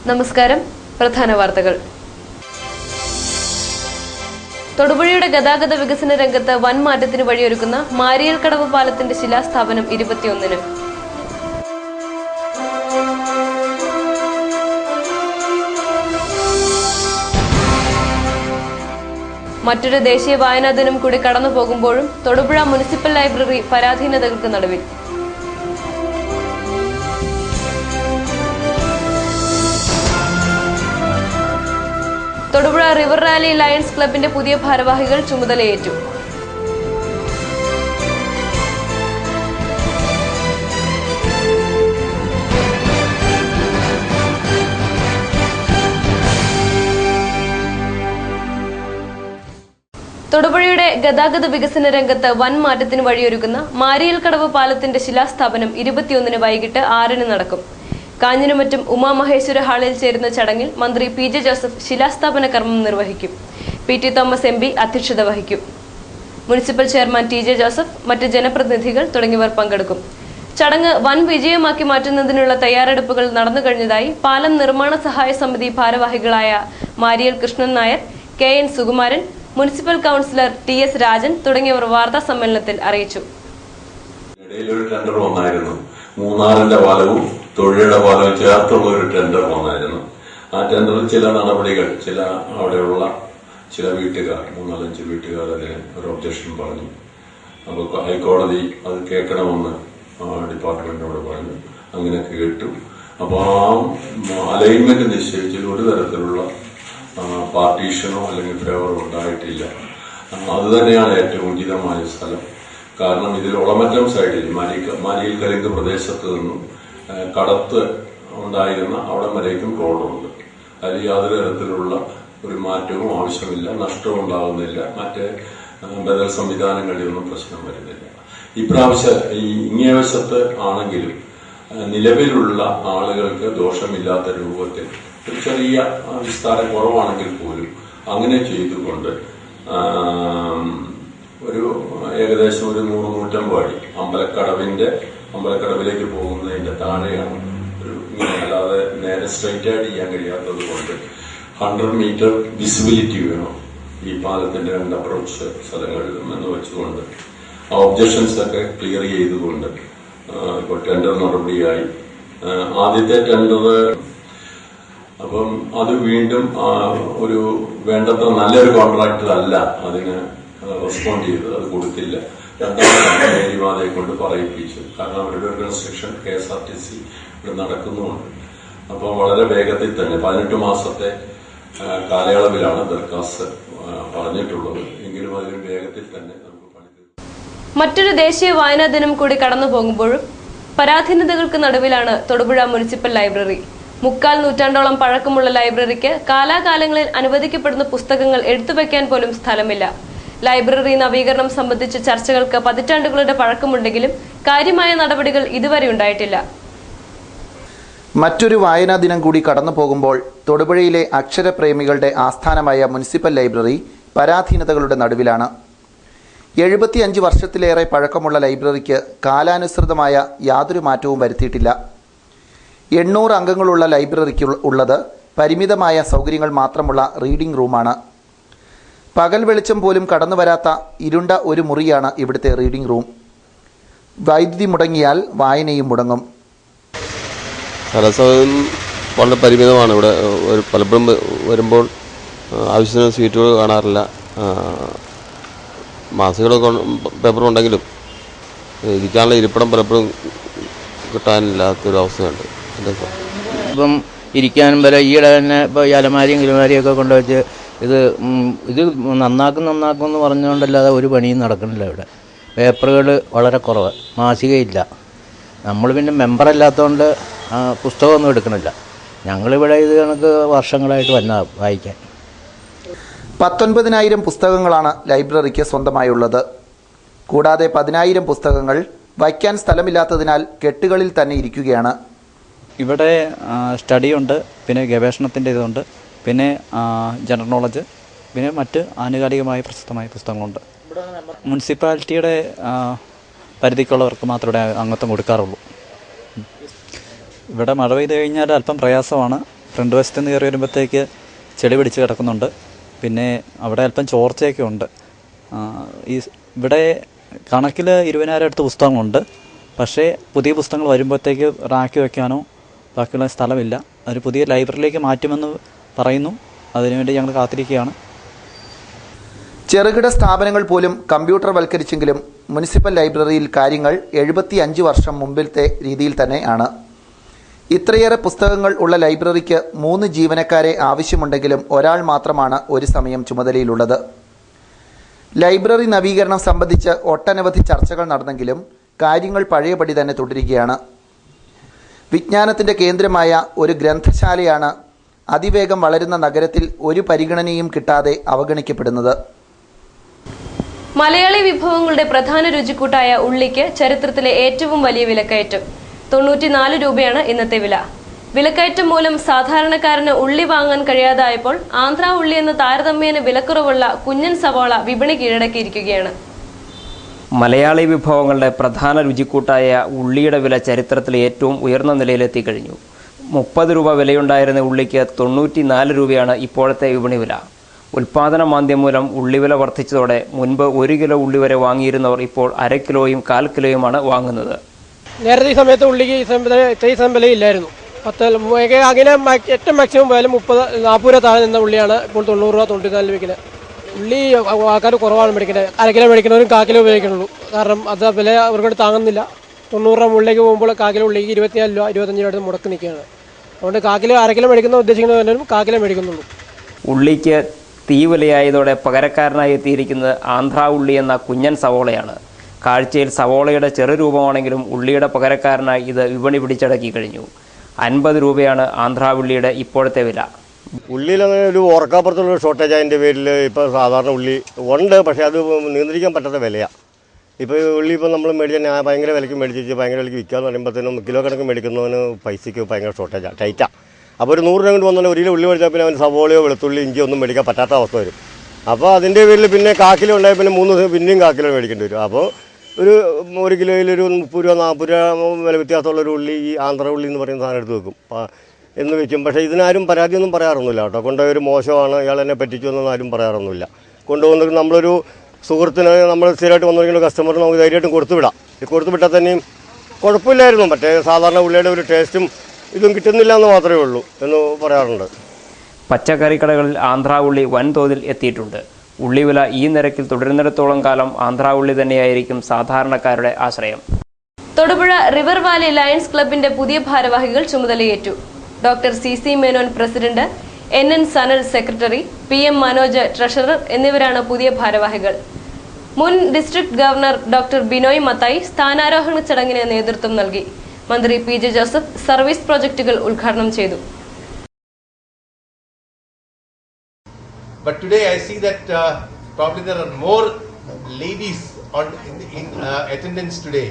നമസ്കാരം. പ്രധാന വാർത്തകൾ. തൊടുപുഴയുടെ ഗതാഗത വികസന രംഗത്ത് വൻ മാറ്റത്തിന് വഴിയൊരുക്കുന്ന മാരിയൽക്കടവ് പാലത്തിന്റെ ശിലാസ്ഥാപനം 21-ന്. മറ്റൊരു ദേശീയ വായനാ ദിനം കൂടി കടന്നു പോകുമ്പോഴും തൊടുപുഴ മുനിസിപ്പൽ ലൈബ്രറി പരാധീനതകൾക്ക് നടുവിൽ. തൊടുപുഴ റിവർ റാലി ലയൺസ് ക്ലബിന്റെ പുതിയ ഭാരവാഹികൾ ചുമതലയേറ്റു. തൊടുപുഴയുടെ ഗതാഗത വികസന രംഗത്ത് വൻ മാറ്റത്തിന് വഴിയൊരുക്കുന്ന മാരിയൽക്കടവ് പാലത്തിന്റെ ശിലാസ്ഥാപനം 21-ന് വൈകിട്ട് 6-ന് നടക്കും. കാഞ്ഞിരമറ്റം ഉമാമഹേശ്വര ഹാളിൽ ചേരുന്ന ചടങ്ങിൽ മന്ത്രി പി ജെ ജോസഫ് ശിലാസ്ഥാപന കർമ്മം നിർവഹിക്കും. പി ടി തോമസ് MP അധ്യക്ഷത വഹിക്കും. Municipal chairman T J Joseph, മറ്റ് ജനപ്രതിനിധികൾ തുടങ്ങിയവർ പങ്കെടുക്കും. ചടങ്ങ് വൻ വിജയമാക്കി മാറ്റുന്നതിനുള്ള തയ്യാറെടുപ്പുകൾ നടന്നു കഴിഞ്ഞതായി പാലം നിർമ്മാണ സഹായ സമിതി ഭാരവാഹികളായ Mariyal Krishnan Nair, KN Sukumaran, municipal councillor TS Rajan തുടങ്ങിയവർ വാർത്താ സമ്മേളനത്തിൽ അറിയിച്ചു. മൂന്നാറിന്റെ പാലവും തൊഴിയുടെ പാലവും ചേർത്തുള്ള ഒരു ടെൻഡർ വന്നായിരുന്നു. ആ ടെൻഡറിൽ ചില നടപടികൾ അവിടെയുള്ള ചില വീട്ടുകാർ 3-5 വീട്ടുകാർ അതിന് ഒരു ഒബ്ജക്ഷൻ പറഞ്ഞു. അപ്പോൾ ഹൈക്കോടതി അത് കേൾക്കണമെന്ന് ഡിപ്പാർട്ട്മെന്റിനോട് പറഞ്ഞു. അങ്ങനെ കേട്ടു. അപ്പോൾ ആ അലൈൻമെന്റ് നിശ്ചയിച്ചതിൽ ഒരു തരത്തിലുള്ള പാർട്ടീഷനോ അല്ലെങ്കിൽ ഫേവറോ ഉണ്ടായിട്ടില്ല. അത് തന്നെയാണ് ഏറ്റവും ഉചിതമായ സ്ഥലം. കാരണം ഇതിൽ ഒളമറ്റം സൈഡിൽ മാരിയൽക്കലിങ്ക് പ്രദേശത്ത് നിന്നും കടത്ത് ഉണ്ടായിരുന്ന അവിടം വരേക്കും റോഡുണ്ട്. അതിൽ യാതൊരു തരത്തിലുള്ള ഒരു മാറ്റവും ആവശ്യമില്ല, നഷ്ടവും ഉണ്ടാകുന്നില്ല, മറ്റേ ബദൽ സംവിധാനങ്ങളിലൊന്നും പ്രശ്നം വരുന്നില്ല. ഇപ്രാവശ്യം ഇങ്ങേവശത്ത് ആണെങ്കിലും നിലവിലുള്ള ആളുകൾക്ക് ദോഷമില്ലാത്ത രൂപത്തിൽ ഒരു ചെറിയ വിസ്താരം കുറവാണെങ്കിൽ പോലും അങ്ങനെ ചെയ്തുകൊണ്ട് ഒരു ഏകദേശം ഒരു 100-150 അടി അമ്പലക്കടവിലേക്ക് പോകുന്നതിന്റെ താഴെയാണ് ഇങ്ങനെ, അല്ലാതെ നേരെ സ്ട്രൈറ്റ് ആയിട്ട് ചെയ്യാൻ കഴിയാത്തത് കൊണ്ട് 100 മീറ്റർ വിസിബിലിറ്റി വേണം ഈ പാലത്തിന്റെ 2 അപ്രോച്ച് സ്ഥലങ്ങളിലും എന്ന് വെച്ചുകൊണ്ട് ആ ഒബ്ജക്ഷൻസ് ഒക്കെ ക്ലിയർ ചെയ്തുകൊണ്ട് ഇപ്പോൾ ടെൻഡർ നടപടിയായി. ആദ്യത്തെ ടെൻഡർ അപ്പം അത് വീണ്ടും ഒരു വേണ്ടത്ര നല്ലൊരു കോൺട്രാക്ടർ അല്ല അതിന് റെസ്പോണ്ട് ചെയ്തത്, അത് കൊടുത്തില്ല. രണ്ടാമത്തെ മേരിവാദയെ കൊണ്ട് പറയിപ്പിച്ചു. കാരണം അവരുടെ ഒരു കൺസ്ട്രക്ഷൻ KSRTC ഇവിടെ നടക്കുന്നുമുണ്ട്. അപ്പോൾ വളരെ വേഗത്തിൽ തന്നെ 18 മാസത്തെ കാലയളവിലാണ് ദർഖാസ്ത് പറഞ്ഞിട്ടുള്ളത്. എങ്കിലും അതിന് വേഗത്തിൽ തന്നെ നമുക്ക് പണി തീർക്കും. മറ്റൊരു ദേശീയ വായനാ ദിനം കൂടി കടന്നു പോകുമ്പോഴും പരാധീനതകൾക്ക് നടുവിലാണ് തൊടുപുഴ മുനിസിപ്പൽ ലൈബ്രറി. 3/4 നൂറ്റാണ്ടോളം പഴക്കമുള്ള ലൈബ്രറിക്ക് കാലാകാലങ്ങളിൽ അനുവദിക്കപ്പെടുന്ന പുസ്തകങ്ങൾ എടുത്തുവെക്കാൻ പോലും സ്ഥലമില്ല. ലൈബ്രറി നവീകരണം സംബന്ധിച്ച ചർച്ചകൾക്ക് പതിറ്റാണ്ടുകളുടെ പഴക്കമുണ്ടെങ്കിലും കാര്യമായ നടപടികൾ ഇതുവരെ ഉണ്ടായിട്ടില്ല. മറ്റൊരു വായനാ ദിനം കൂടി കടന്നു പോകുമ്പോൾ തൊടുപുഴയിലെ അക്ഷരപ്രേമികളുടെ ആസ്ഥാനമായ മുനിസിപ്പൽ ലൈബ്രറി പരാധീനതകളുടെ നടുവിലാണ്. 75 വർഷത്തിലേറെ പഴക്കമുള്ള ലൈബ്രറിക്ക് കാലാനുസൃതമായ യാതൊരു മാറ്റവും വരുത്തിയിട്ടില്ല. 800 അംഗങ്ങളുള്ള ലൈബ്രറിക്ക് ഉള്ളത് പരിമിതമായ സൗകര്യങ്ങൾ മാത്രമുള്ള റീഡിംഗ് റൂമാണ്. പകൽ വെളിച്ചം പോലും കടന്നു വരാത്ത ഇരുണ്ട ഒരു മുറിയാണ് ഇവിടുത്തെ റീഡിംഗ് റൂം. വൈദ്യുതി മുടങ്ങിയാൽ വായനയും മുടങ്ങും. സ്ഥലസൗകര്യം വളരെ പരിമിതമാണ്. ഇവിടെ പലപ്പോഴും വരുമ്പോൾ ആവശ്യത്തിന് സീറ്റുകൾ കാണാറില്ല. മാസികകളൊക്കെ പേപ്പറുണ്ടെങ്കിലും ഇരിക്കാനുള്ള ഇരിപ്പിടം പലപ്പോഴും കിട്ടാനില്ലാത്തൊരവസ്ഥയുണ്ട്. ഇപ്പം ഇരിക്കാനും വരെ ഈയിടെ തന്നെ ഇപ്പോൾ ഈ അലമാരിയും കിലമാരിയൊക്കെ കൊണ്ടുവച്ച് ഇത് നന്നാക്കും എന്ന് പറഞ്ഞുകൊണ്ടല്ലാതെ ഒരു പണിയും നടക്കണില്ല. ഇവിടെ പേപ്പറുകൾ വളരെ കുറവ്, മാസികയില്ല. നമ്മൾ പിന്നെ മെമ്പറല്ലാത്തതുകൊണ്ട് പുസ്തകമൊന്നും എടുക്കണില്ല. ഞങ്ങളിവിടെ ഇത് കണക്ക് വർഷങ്ങളായിട്ട് വായിക്കാൻ. 19,000 പുസ്തകങ്ങളാണ് ലൈബ്രറിക്ക് സ്വന്തമായുള്ളത്. കൂടാതെ 10,000 പുസ്തകങ്ങൾ വയ്ക്കാൻ സ്ഥലമില്ലാത്തതിനാൽ കെട്ടുകളിൽ തന്നെ ഇരിക്കുകയാണ്. ഇവിടെ സ്റ്റഡിയുണ്ട്, പിന്നെ ഗവേഷണത്തിൻ്റെ ഇതുണ്ട്, പിന്നെ ജനറൽ നോളജ്, പിന്നെ മറ്റ് ആനുകാലികമായ പ്രസിദ്ധമായ പുസ്തകങ്ങളുണ്ട്. മുനിസിപ്പാലിറ്റിയുടെ പരിധിക്കുള്ളവർക്ക് മാത്രമേ ഇവിടെ അംഗത്വം കൊടുക്കാറുള്ളൂ. ഇവിടെ മഴ പെയ്ത് കഴിഞ്ഞാൽ അല്പം പ്രയാസമാണ്. ഫ്രണ്ട് വശത്ത് നിന്ന് കയറി വരുമ്പോഴത്തേക്ക് ചെളി പിടിച്ച് കിടക്കുന്നുണ്ട്. പിന്നെ അവിടെ അല്പം ചോർച്ചയൊക്കെ ഉണ്ട്. ഇവിടെ കണക്കിൽ 20,000 അടുത്ത് പുസ്തകങ്ങളുണ്ട്. പക്ഷേ പുതിയ പുസ്തകങ്ങൾ വരുമ്പോഴത്തേക്ക് റാക്കി വയ്ക്കാനോ ബാക്കിയുള്ള സ്ഥലമില്ല. ഒരു പുതിയ ലൈബ്രറിയിലേക്ക് മാറ്റുമെന്ന് പറയുന്നു. അതിനുവേണ്ടി ഞങ്ങൾ കാത്തിരിക്കുകയാണ്. ചെറുകിട സ്ഥാപനങ്ങൾ പോലും കമ്പ്യൂട്ടർവൽക്കരിച്ചെങ്കിലും മുനിസിപ്പൽ ലൈബ്രറിയിൽ കാര്യങ്ങൾ 75 വർഷം മുമ്പിലത്തെ രീതിയിൽ തന്നെ ആണ്. ഇത്രയേറെ പുസ്തകങ്ങൾ ഉള്ള ലൈബ്രറിക്ക് 3 ജീവനക്കാരെ ആവശ്യമുണ്ടെങ്കിലും ഒരാൾ മാത്രമാണ് ഒരു സമയം ചുമതലയിലുള്ളത്. ലൈബ്രറി നവീകരണം സംബന്ധിച്ച് ഒട്ടനവധി ചർച്ചകൾ നടന്നെങ്കിലും കാര്യങ്ങൾ പഴയപടി തന്നെ തുടരുകയാണ്. വിജ്ഞാനത്തിൻ്റെ കേന്ദ്രമായ ഒരു ഗ്രന്ഥശാലയാണ് അതിവേഗം വളരുന്ന നഗരത്തിൽ ഒരു പരിഗണനയും കിട്ടാതെ അവഗണിക്കപ്പെടുന്നത്. മലയാളി വിഭവങ്ങളുടെ പ്രധാന രുചിക്കൂട്ടായ ഉള്ളിക്ക് ചരിത്രത്തിലെ ഏറ്റവും വലിയ വിലക്കയറ്റം 94 രൂപയാണ് ഇന്നത്തെ വില. വിലക്കയറ്റം മൂലം സാധാരണക്കാരന് ഉള്ളി വാങ്ങാൻ കഴിയാതായപ്പോൾ ആന്ധ്ര ഉള്ളി എന്ന താരതമ്യേന വിലക്കുറവുള്ള കുഞ്ഞൻ സവാള വിപണി കീഴടക്കിയിരിക്കുകയാണ്. മലയാളി വിഭവങ്ങളുടെ പ്രധാന രുചിക്കൂട്ടായ ഉള്ളിയുടെ വില ചരിത്രത്തിൽ ഏറ്റവും ഉയർന്ന നിലയിലെത്തി കഴിഞ്ഞു. 30 രൂപ വിലയുണ്ടായിരുന്ന ഉള്ളിക്ക് 94 രൂപയാണ് ഇപ്പോഴത്തെ വിപണി വില. ഉൽപാദന മാന്ദ്യം മൂലം ഉള്ളിവില വർദ്ധിച്ചതോടെ മുൻപ് 1 കിലോ ഉള്ളി വരെ വാങ്ങിയിരുന്നവർ ഇപ്പോൾ 1/2 കിലോയും 1/4 കിലോയുമാണ് വാങ്ങുന്നത്. നേരത്തെ ഈ സമയത്ത് ഉള്ളിക്ക് ഇത്രയും വിലയില്ലായിരുന്നു. അങ്ങനെ ഏറ്റവും മാക്സിമം വില 30-40 രൂപ താഴെ നിന്ന ഉള്ളിയാണ് ഇപ്പോൾ 90 രൂപ 94 വിൽക്കുന്നത്. ഉള്ളി ആൾക്കാർ കുറവാണ് മേടിക്കുന്നത്. 1/2 കിലോ മേടിക്കുന്നവരും 1/4 കിലോ ഉപയോഗിക്കുന്നുള്ളൂ. കാരണം അത് വില അവർക്ക് താങ്ങുന്നില്ല. 90 രൂപ മുകളിലേക്ക് പോകുമ്പോൾ 1/4 കിലോ ഉള്ളിക്ക് 24 രൂപ 25 രൂപ മുടക്കി നിൽക്കുകയാണ്. അതുകൊണ്ട് 1/4 കിലോ 1/2 കിലോ മേടിക്കുന്ന ഉദ്ദേശിക്കുന്നവരും 1/4 കിലോ മേടിക്കുന്നുള്ളൂ. ഉള്ളിക്ക് തീവിലയായതോടെ പകരക്കാരനായി എത്തിയിരിക്കുന്നത് ആന്ധ്ര ഉള്ളി എന്ന കുഞ്ഞൻ സവോളയാണ്. കാഴ്ചയിൽ സവോളയുടെ ചെറുരൂപമാണെങ്കിലും ഉള്ളിയുടെ പകരക്കാരനായി ഇത് വിപണി പിടിച്ചടക്കി കഴിഞ്ഞു. 50 രൂപയാണ് ആന്ധ്ര ഉള്ളിയുടെ ഇപ്പോഴത്തെ വില. ഉള്ളിയിൽ അങ്ങനെ ഒരു ഓർക്കാപ്പുറത്തുള്ള ഷോർട്ടേജ് അതിൻ്റെ പേരിൽ ഇപ്പോൾ സാധാരണ ഉള്ളി ഉണ്ട്. പക്ഷേ അത് നിയന്ത്രിക്കാൻ പറ്റാത്ത വിലയാണ്. ഇപ്പോൾ ഉള്ളി ഇപ്പോൾ നമ്മൾ മേടിച്ചാൽ ഭയങ്കര വിലയ്ക്ക് മേടിച്ച് ഭയങ്കര വിലയ്ക്ക് വിൽക്കാമെന്ന് പറയുമ്പോഴത്തേനും കിലോ കണക്ക് മേടിക്കുന്നവന് പൈസയ്ക്ക് ഭയങ്കര ഷോർട്ടേജാണ്, ടൈറ്റാണ്. അപ്പോൾ ഒരു 100 രൂപ കൊണ്ട് വന്നാൽ 1 കിലോ ഉള്ളി മേടിച്ചാൽ പിന്നെ അവന് സവോളയോ വെളുത്തുള്ളി ഇഞ്ചിയോ ഒന്നും മേടിക്കാൻ പറ്റാത്ത അവസ്ഥ വരും. അപ്പോൾ അതിൻ്റെ പേരിൽ പിന്നെ 1/4 കിലോ ഉണ്ടായാൽ പിന്നെ 3 ദിവസം പിന്നെയും 1/4 കിലോ മേടിക്കേണ്ടി വരും. അപ്പോൾ ഒരു 1 കിലോയിൽ ഒരു 30 രൂപ 40 രൂപ വില വ്യത്യാസമുള്ളൊരു ഉള്ളി ഈ ആന്ധ്ര ഉള്ളി എന്ന് പറയുന്ന സാധനം എടുത്ത് വെക്കും എന്ന് വെക്കും. പക്ഷേ ഇതിനാരും പരാതിയൊന്നും പറയാറൊന്നുമില്ല കേട്ടോ. കൊണ്ടുപോയൊരു മോശമാണ്, ഇയാൾ എന്നെ പറ്റിച്ചു എന്നൊന്നും ആരും പറയാറൊന്നുമില്ല. കൊണ്ടുപോകുന്നത് നമ്മളൊരു സുഹൃത്തിന് നമ്മൾ സ്ഥിരമായിട്ട് വന്നിരിക്കുന്ന കസ്റ്റമറിന് നമുക്ക് ധൈര്യമായിട്ടും കൊടുത്തുവിടാം. കൊടുത്തു വിട്ടാൽ തന്നെയും കുഴപ്പമില്ലായിരുന്നു. മറ്റേ സാധാരണ ഉള്ളിയുടെ ഒരു ടേസ്റ്റും ഇതും കിട്ടുന്നില്ല എന്ന് മാത്രമേ ഉള്ളൂ എന്ന് പറയാറുണ്ട്. പച്ചക്കറിക്കടകളിൽ ആന്ധ്ര ഉള്ളി വൻതോതിൽ എത്തിയിട്ടുണ്ട്. ഉള്ളിവില ഈ നിരക്കിൽ തുടരുന്നിടത്തോളം കാലം ആന്ധ്ര ഉള്ളി തന്നെയായിരിക്കും സാധാരണക്കാരുടെ ആശ്രയം. തൊടുപുഴ റിവർ വാലി ലയൺസ് ക്ലബിന്റെ പുതിയ ഭാരവാഹികൾ ചുമതലയേറ്റു. Doctor CC Menon president, NN Sanal secretary, PM Manoj treasurer എന്നിവരാണ് പുതിയ ഭാരവാഹികൾ. മുൻ district governor doctor Binoy Mathai സ്ഥാനാരോഹണ ചടങ്ങിന് നേതൃത്വം നൽകി. മന്ത്രി PJ ജോസഫ് സർവീസ് പ്രോജക്റ്റുകൾ ഉദ്ഘാടനം ചെയ്തു. But today I see that probably there are more ladies in attendance today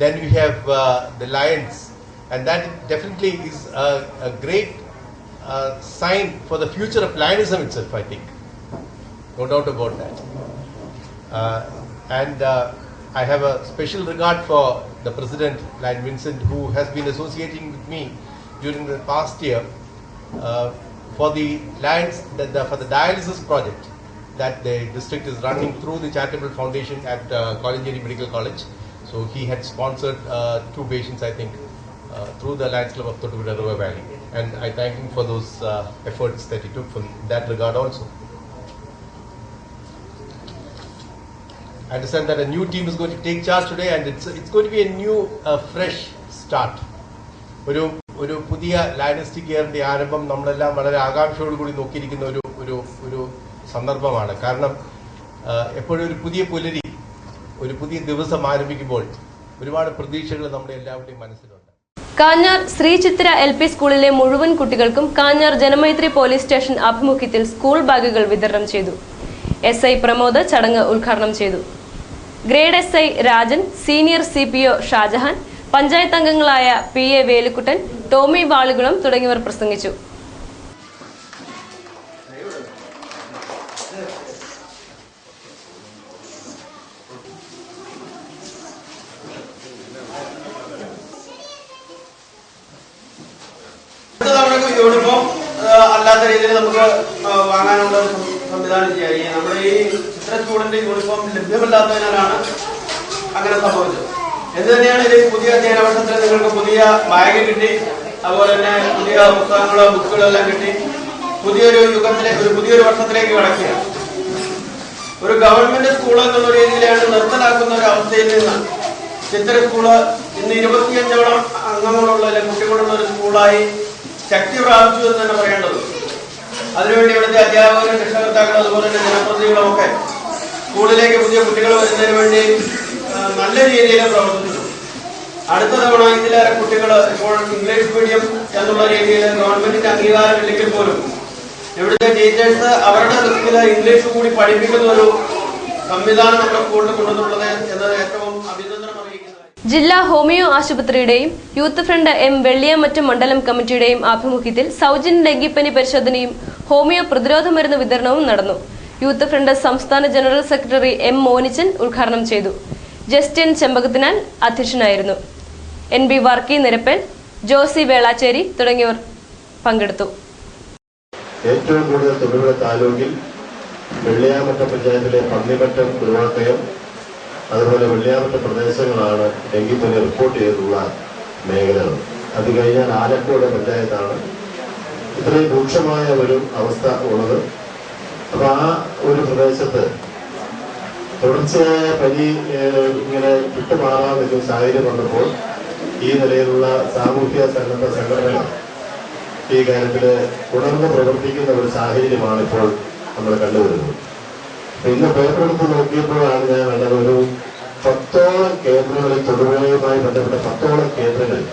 than we have the Lions, and that definitely is a great sign for the future of Lionism itself, I think. No doubt about that. And I have a special regard for the President, Lion Vincent, who has been associating with me during the past year for the Lions, for the dialysis project that the district is running through the charitable foundation at Collegiate Medical College. So he had sponsored 2 patients, I think, through the Lions Club of Thottupuza River Valley, and I thank him for those efforts that he took for that regard also. I understand that a new team is going to take charge today, and it's going to be a new, fresh start. ഒരു പുതിയ ലയണിസ്റ്റിക് ഇയറിന്റെ ആരംഭം നമ്മളെല്ലാം വളരെ ആകാംക്ഷയോടുകൂടി നോക്കിയിരിക്കുന്ന ഒരു സന്ദർഭമാണ്. കാരണം എപ്പോഴും ഒരു പുതിയ പുലരി, ഒരു പുതിയ ദിവസം ആരംഭിക്കുമ്പോൾ ഒരുപാട് പ്രതീക്ഷകൾ നമ്മുടെ എല്ലാവരുടെയും മനസ്സിലുണ്ട്. കാഞ്ഞാർ ശ്രീ ചിത്ര LP സ്കൂളിലെ മുഴുവൻ കുട്ടികൾക്കും കാഞ്ഞാർ ജനമൈത്രി പോലീസ് സ്റ്റേഷൻ ആഭിമുഖ്യത്തിൽ സ്കൂൾ ബാഗുകൾ വിതരണം ചെയ്തു. SI പ്രമോദ് ചടങ്ങ് ഉദ്ഘാടനം ചെയ്തു. Grade SI Rajan, senior CPO Shajahan, panchayat അംഗങ്ങളായ PA വേലുക്കുട്ടൻ, ടോമി വാളുകുളം തുടങ്ങിയവർ പ്രസംഗിച്ചു. യൂണിഫോം പറ്റാത്ത രീതിയിൽ നമുക്ക് വാങ്ങാനുള്ള സംവിധാനം ചെയ്യാം. ഈ നമ്മുടെ ഈ ചിത്ര സ്കൂളിന്റെ യൂണിഫോം ലഭ്യമല്ലാത്തതിനാലാണ് അങ്ങനെ സംഭവിച്ചത്. എന്ത് തന്നെയാണ് ഇത് പുതിയ അധ്യയന വർഷത്തിൽ നിങ്ങൾക്ക് പുതിയ ബാഗ് കിട്ടി, അതുപോലെ തന്നെ പുതിയ പുസ്തകങ്ങളോ ബുക്കുകളോ എല്ലാം കിട്ടി. പുതിയൊരു യുഗത്തിലേക്ക് പുതിയൊരു വർഷത്തിലേക്ക് കടക്കുകയാണ്. ഒരു ഗവൺമെന്റ് സ്കൂൾ എന്നുള്ള രീതിയിലാണ് നിർത്തലാക്കുന്ന ഒരു അവസ്ഥയിൽ നിന്ന് ചിത്ര സ്കൂള് ഇന്ന് 25ഓളം അംഗങ്ങളുള്ള കുട്ടികളുള്ള ഒരു സ്കൂളായി ശക്തി പ്രാപിച്ചു എന്ന് തന്നെ പറയേണ്ടത്. അതിനുവേണ്ടി ഇവിടുത്തെ അധ്യാപകരും രക്ഷകർത്താക്കളും അതുപോലെ തന്നെ ജനപ്രതിനിധികളും ഒക്കെ സ്കൂളിലേക്ക് പുതിയ കുട്ടികൾ വരുന്നതിന് വേണ്ടി നല്ല രീതിയിൽ പ്രവർത്തിച്ചു. അടുത്ത തവണ ഇതിലേറെ കുട്ടികൾ ഇപ്പോൾ ഇംഗ്ലീഷ് മീഡിയം എന്നുള്ള രീതിയിൽ ഗവൺമെന്റിന്റെ അംഗീകാരം ഇല്ലെങ്കിൽ പോലും ഇവിടുത്തെ ടീച്ചേഴ്സ് അവരുടെ റിസ്കിൽ ഇംഗ്ലീഷ് കൂടി പഠിപ്പിക്കുന്ന ഒരു സംവിധാനം നമ്മുടെ സ്കൂളിൽ കൊണ്ടുവന്നുള്ളത് എന്നത് ഏറ്റവും അഭിനന്ദനം അറിയിക്കുന്നത്. ജില്ലാ ഹോമിയോ ആശുപത്രിയുടെയും യൂത്ത് ഫ്രണ്ട് എം വെള്ളിയാമറ്റം മണ്ഡലം കമ്മിറ്റിയുടെയും ആഭിമുഖ്യത്തിൽ സൗജന്യ ഡെങ്കിപ്പനി പരിശോധനയും ഹോമിയോ പ്രതിരോധ മരുന്ന് വിതരണവും നടന്നു. യൂത്ത് ഫ്രണ്ട് സംസ്ഥാന ജനറൽ സെക്രട്ടറി എം മോനിച്ചൻ ഉദ്ഘാടനം ചെയ്തു. ജസ്റ്റിൻ ചെമ്പകത്തിനാൽ അധ്യക്ഷനായിരുന്നു. NB വർക്കി നിരപ്പൽ, ജോസി വേളാച്ചേരി തുടങ്ങിയവർ പങ്കെടുത്തു. ഏറ്റവും കൂടുതൽ തൊടുപുഴ താലൂക്കിൽ വെള്ളിയാമറ്റം പഞ്ചായത്തിലെ പന്നിമറ്റം, കുറുവാക്കയം, അതുപോലെ വെള്ളിയാമറ്റം പ്രദേശങ്ങളാണ് ഡെങ്കിപ്പനി റിപ്പോർട്ട് ചെയ്തിട്ടുള്ള മേഖലകൾ. അത് കഴിഞ്ഞാൽ ആലക്കോട് പഞ്ചായത്താണ് ഇത്രയും രൂക്ഷമായ ഒരു അവസ്ഥ ഉള്ളത്. അപ്പൊ ആ ഒരു പ്രദേശത്ത് തുടർച്ചയായ പനി ഇങ്ങനെ വിട്ടുമാറാൻ സാഹചര്യം വന്നപ്പോൾ ഈ നിലയിലുള്ള സാമൂഹ്യ സന്നദ്ധ സംഘടനകൾ ഈ കാര്യത്തിൽ ഉണർന്ന് പ്രവർത്തിക്കുന്ന ഒരു സാഹചര്യമാണ് ഇപ്പോൾ നമ്മൾ കണ്ടുവരുന്നത്. ഇന്ന് പേപ്പറെടുത്ത് നോക്കിയപ്പോഴാണ് ഞാൻ കണ്ടത് ഒരു 10ഓളം കേന്ദ്രങ്ങളിൽ തൊടുപുഴയുമായി ബന്ധപ്പെട്ട 10ഓളം കേന്ദ്രങ്ങളിൽ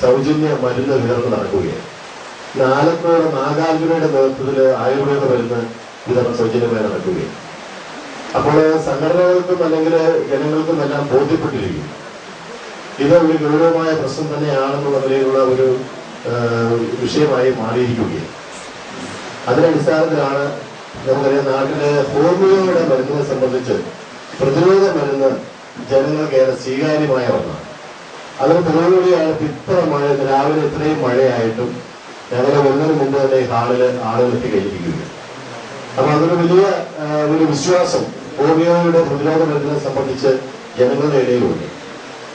സൗജന്യ മരുന്ന് വിതരണം നടക്കുകയാണ്. ആലക്കോട് നാഗാർജുനയുടെ നേതൃത്വത്തിൽ ആയുർവേദ മരുന്ന് വിതരണം സൗജന്യമായി നടക്കുകയാണ്. അപ്പോൾ സംഘടനകൾക്കും അല്ലെങ്കിൽ ജനങ്ങൾക്കും എല്ലാം ബോധ്യപ്പെട്ടിരിക്കും ഇത് ഒരു ഗൗരവമായ പ്രശ്നം തന്നെയാണെന്നുള്ള നിലയിലുള്ള ഒരു വിഷയമായി മാറിയിരിക്കുകയാണ്. അതിനടിസ്ഥാനത്തിലാണ് നമുക്കറിയാം നാട്ടിലെ ഹോമിയോയുടെ മരുന്നിനെ സംബന്ധിച്ച് പ്രതിരോധ മരുന്ന് ജനങ്ങൾക്ക് ഏറെ സ്വീകാര്യമായ ഒന്നാണ്. അതിന് പുരോഗതിയാണ് ഇത്ര മഴ, രാവിലെ ഇത്രയും മഴയായിട്ടും ഞങ്ങൾ വരുന്നതിന് മുമ്പ് തന്നെ ഈ ഹാളിൽ ആളുകൾ എത്തിക്കഴിഞ്ഞിരിക്കുകയാണ്. അപ്പൊ അതൊരു വലിയ ഒരു വിശ്വാസം ഹോമിയോയുടെ പ്രതിരോധ മരുന്നിനെ സംബന്ധിച്ച് ജനങ്ങളുടെ ഇടയിലുണ്ട്.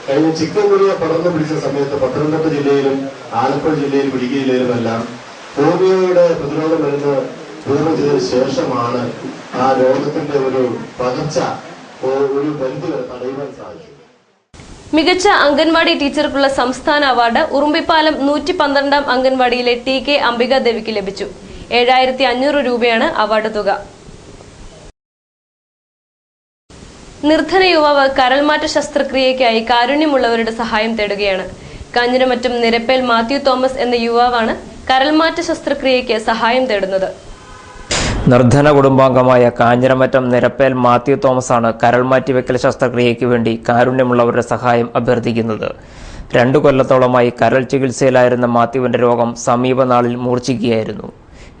കഴിഞ്ഞ ചിക്കൻ ഗുനിയ പടർന്നു പിടിച്ച സമയത്ത് പത്തനംതിട്ട ജില്ലയിലും ആലപ്പുഴ ജില്ലയിലും ഇടുക്കി ജില്ലയിലുമെല്ലാം ഹോമിയോയുടെ പ്രതിരോധ മരുന്ന് വിതരണം ചെയ്തതിനു ശേഷമാണ് ആ രോഗത്തിന്റെ ഒരു പകർച്ച ഒരു പരിധി വരെ തടയുവാൻ സാധിച്ചത്. മികച്ച അംഗൻവാടി ടീച്ചർക്കുള്ള സംസ്ഥാന അവാർഡ് ഉറുമ്പിപ്പാലം 112ാം അംഗൻവാടിയിലെ TK അംബികാദേവിക്ക് ലഭിച്ചു. 7500 രൂപയാണ് അവാർഡ് തുക. നിർധന യുവാവ് കരൾമാറ്റ ശസ്ത്രക്രിയയ്ക്കായി കാരുണ്യമുള്ളവരുടെ സഹായം തേടുകയാണ്. കാഞ്ഞിരമറ്റം നിരപ്പേൽ മാത്യു തോമസ് എന്ന യുവാവാണ് കരൾമാറ്റ ശസ്ത്രക്രിയയ്ക്ക് സഹായം തേടുന്നത്. നിർധന കുടുംബാംഗമായ കാഞ്ഞിരമറ്റം നിരപ്പേൽ മാത്യു തോമസ് ആണ് കരൾമാറ്റിവെക്കൽ ശസ്ത്രക്രിയയ്ക്ക് വേണ്ടി കാരുണ്യമുള്ളവരുടെ സഹായം അഭ്യർത്ഥിക്കുന്നത്. 2 കൊല്ലത്തോളമായി കരൾ ചികിത്സയിലായിരുന്ന മാത്യുവിന്റെ രോഗം സമീപനാളിൽ മൂർച്ഛിക്കുകയായിരുന്നു.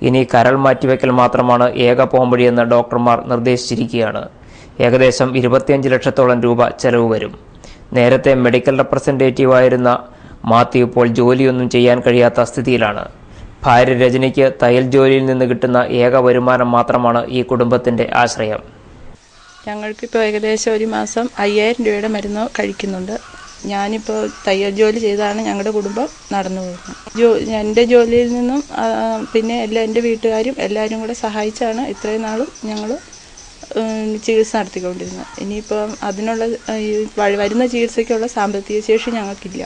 ഇനി കരൾ മാറ്റിവെക്കൽ മാത്രമാണ് ഏക പോംവഴിയെന്ന് ഡോക്ടർമാർ നിർദ്ദേശിച്ചിരിക്കുകയാണ്. ഏകദേശം 25 ലക്ഷത്തോളം രൂപ ചെലവ് വരും. നേരത്തെ മെഡിക്കൽ റെപ്രസെൻറ്റേറ്റീവ് ആയിരുന്ന മാത്യു ഇപ്പോൾ ജോലിയൊന്നും ചെയ്യാൻ കഴിയാത്ത സ്ഥിതിയിലാണ്. ഭാര്യ രജനിക്ക് തയ്യൽ ജോലിയിൽ നിന്ന് കിട്ടുന്ന ഏക വരുമാനം മാത്രമാണ് ഈ കുടുംബത്തിന്റെ ആശ്രയം. ഞങ്ങൾക്കിപ്പോൾ ഏകദേശം ഒരു മാസം 5000 രൂപയുടെ മരുന്ന് കഴിക്കുന്നുണ്ട്. ഞാനിപ്പോൾ തയ്യൽ ജോലി ചെയ്താണ് ഞങ്ങളുടെ കുടുംബം നടന്നു പോകുന്നത്. എൻ്റെ ജോലിയിൽ നിന്നും പിന്നെ എൻ്റെ വീട്ടുകാരും എല്ലാവരും കൂടെ സഹായിച്ചാണ് ഇത്രയും നാളും ഞങ്ങൾ ചികിത്സ നടത്തിക്കൊണ്ടിരുന്നത്. ഇനിയിപ്പം അതിനുള്ള വരുന്ന ചികിത്സയ്ക്കുള്ള സാമ്പത്തിക ശേഷി ഞങ്ങൾക്കില്ല.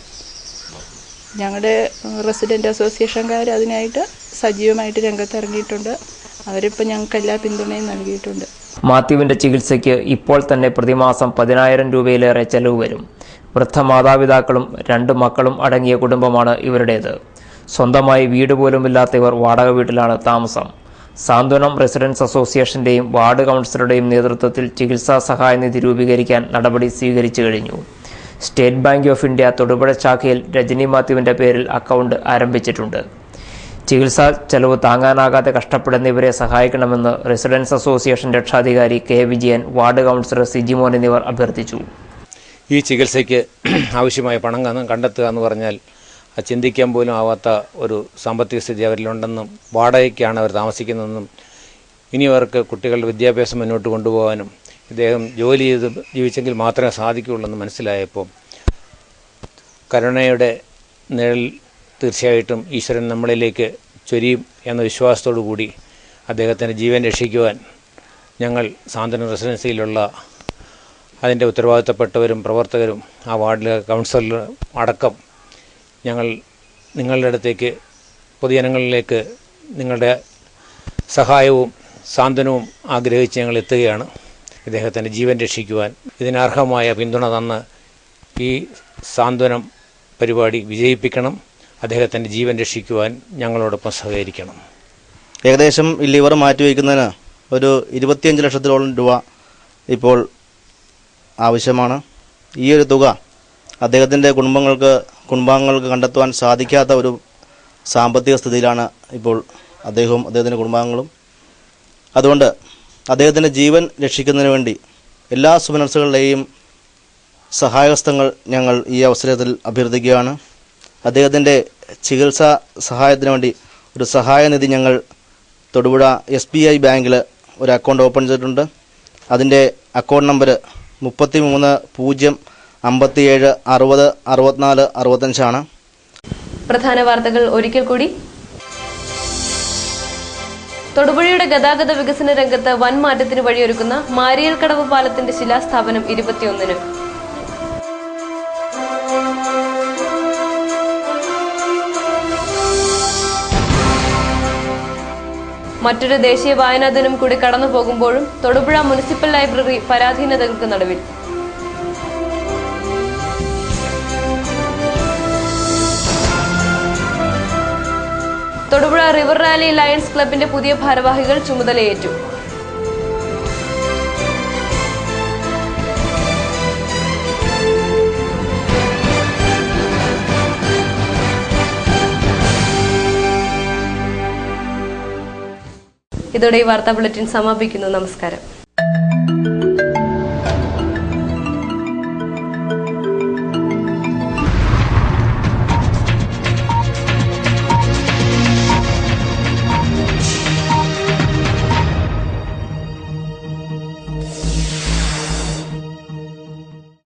ഞങ്ങളുടെ റെസിഡൻറ്റ് അസോസിയേഷൻകാർ അതിനായിട്ട് സജീവമായിട്ട് രംഗത്തിറങ്ങിയിട്ടുണ്ട്. അവരിപ്പോൾ ഞങ്ങൾക്ക് എല്ലാ പിന്തുണയും നൽകിയിട്ടുണ്ട്. മാത്യുവിന്റെ ചികിത്സയ്ക്ക് ഇപ്പോൾ തന്നെ പ്രതിമാസം 10,000 രൂപയിലേറെ ചെലവ് വരും. വൃദ്ധ മാതാപിതാക്കളും 2 മക്കളും അടങ്ങിയ കുടുംബമാണ് ഇവരുടേത്. സ്വന്തമായി വീട് പോലുമില്ലാത്ത ഇവർ വാടക വീട്ടിലാണ് താമസം. സാന്ത്വനം റെസിഡൻസ് അസോസിയേഷന്റെയും വാർഡ് കൗൺസിലറുടെയും നേതൃത്വത്തിൽ ചികിത്സാ സഹായ നിധി രൂപീകരിക്കാൻ നടപടി സ്വീകരിച്ചു കഴിഞ്ഞു. State bank of India Thodupuzha ശാഖയിൽ രജനി മാത്യുവിന്റെ പേരിൽ അക്കൗണ്ട് ആരംഭിച്ചിട്ടുണ്ട്. ചികിത്സാ ചെലവ് താങ്ങാനാകാതെ കഷ്ടപ്പെടുന്ന ഇവരെ സഹായിക്കണമെന്ന് റെസിഡൻസ് അസോസിയേഷൻ രക്ഷാധികാരി K. Vijayan, ward councillor Sijimon എന്നിവർ അഭ്യർത്ഥിച്ചു. ഈ ചികിത്സയ്ക്ക് ആവശ്യമായ പണം കണ്ടെത്തുക എന്ന് പറഞ്ഞാൽ ചിന്തിക്കാൻ പോലും ആവാത്ത ഒരു സാമ്പത്തിക സ്ഥിതി അവരിലുണ്ടെന്നും വാടകയ്ക്കാണ് അവർ താമസിക്കുന്നതെന്നും ഇനി അവർക്ക് കുട്ടികളുടെ വിദ്യാഭ്യാസം മുന്നോട്ട് കൊണ്ടുപോകാനും ഇദ്ദേഹം ജോലി ചെയ്ത് ജീവിച്ചെങ്കിൽ മാത്രമേ സാധിക്കുകയുള്ളൂ എന്ന് മനസ്സിലായപ്പോൾ കരുണയുടെ നിഴൽ തീർച്ചയായിട്ടും ഈശ്വരൻ നമ്മളിലേക്ക് ചൊരിയും എന്ന വിശ്വാസത്തോടു കൂടി അദ്ദേഹത്തിൻ്റെ ജീവൻ രക്ഷിക്കുവാൻ ഞങ്ങൾ സാന്ത്വനം റെസിഡൻസിയിലുള്ള അതിൻ്റെ ഉത്തരവാദിത്തപ്പെട്ടവരും പ്രവർത്തകരും ആ വാർഡിലെ കൗൺസിലർ അടക്കം ഞങ്ങൾ നിങ്ങളുടെ അടുത്തേക്ക് പൊതുജനങ്ങളിലേക്ക് നിങ്ങളുടെ സഹായവും സാന്ത്വനവും ആഗ്രഹിച്ച് ഞങ്ങൾ എത്തുകയാണ്. ഇദ്ദേഹത്തിൻ്റെ ജീവൻ രക്ഷിക്കുവാൻ ഇതിനർഹമായ പിന്തുണ തന്ന് ഈ സാന്ത്വനം പരിപാടി വിജയിപ്പിക്കണം. അദ്ദേഹത്തിൻ്റെ ജീവൻ രക്ഷിക്കുവാൻ ഞങ്ങളോടൊപ്പം സഹകരിക്കണം. ഏകദേശം ഈ ലിവർ മാറ്റിവെക്കുന്നതിന് ഒരു 25 ലക്ഷത്തോളം രൂപ ഇപ്പോൾ ആവശ്യമാണ്. ഈ ഒരു തുക അദ്ദേഹത്തിൻ്റെ കുടുംബാംഗങ്ങൾക്ക് കണ്ടെത്തുവാൻ സാധിക്കാത്ത ഒരു സാമ്പത്തിക സ്ഥിതിയിലാണ് ഇപ്പോൾ അദ്ദേഹവും അദ്ദേഹത്തിൻ്റെ കുടുംബാംഗങ്ങളും. അതുകൊണ്ട് അദ്ദേഹത്തിൻ്റെ ജീവൻ രക്ഷിക്കുന്നതിന് വേണ്ടി എല്ലാ സുമനസ്സുകളുടെയും സഹായഹസ്തങ്ങൾ ഞങ്ങൾ ഈ അവസരത്തിൽ അഭ്യർത്ഥിക്കുകയാണ്. അദ്ദേഹത്തിൻ്റെ ചികിത്സാ സഹായത്തിന് വേണ്ടി ഒരു സഹായനിധി ഞങ്ങൾ തൊടുപുഴ SBI ബാങ്കിൽ ഒരു അക്കൗണ്ട് ഓപ്പൺ ചെയ്തിട്ടുണ്ട്. അതിൻ്റെ അക്കൗണ്ട് നമ്പർ 33-057-60-64-65 ആണ്. പ്രധാന വാർത്തകൾ ഒരിക്കൽ കൂടി. തൊടുപുഴയുടെ ഗതാഗത വികസന രംഗത്ത് വൻ മാറ്റത്തിന് വഴിയൊരുക്കുന്ന മാരിയൽ കടവ് പാലത്തിന്റെ ശിലാസ്ഥാപനം 21-ന്. മറ്റൊരു ദേശീയ വായനാ ദിനം കൂടി കടന്നു പോകുമ്പോഴും തൊടുപുഴ മുനിസിപ്പൽ ലൈബ്രറി പരാധീനതകൾക്ക് നടുവിൽ. തൊടുപുഴ റിവർ റാലി ലയൺസ് ക്ലബിന്റെ പുതിയ ഭാരവാഹികൾ ചുമതലയേറ്റു. ഇതോടെ ഈ വാർത്താ ബുള്ളറ്റിൻ സമാപിക്കുന്നു. നമസ്കാരം.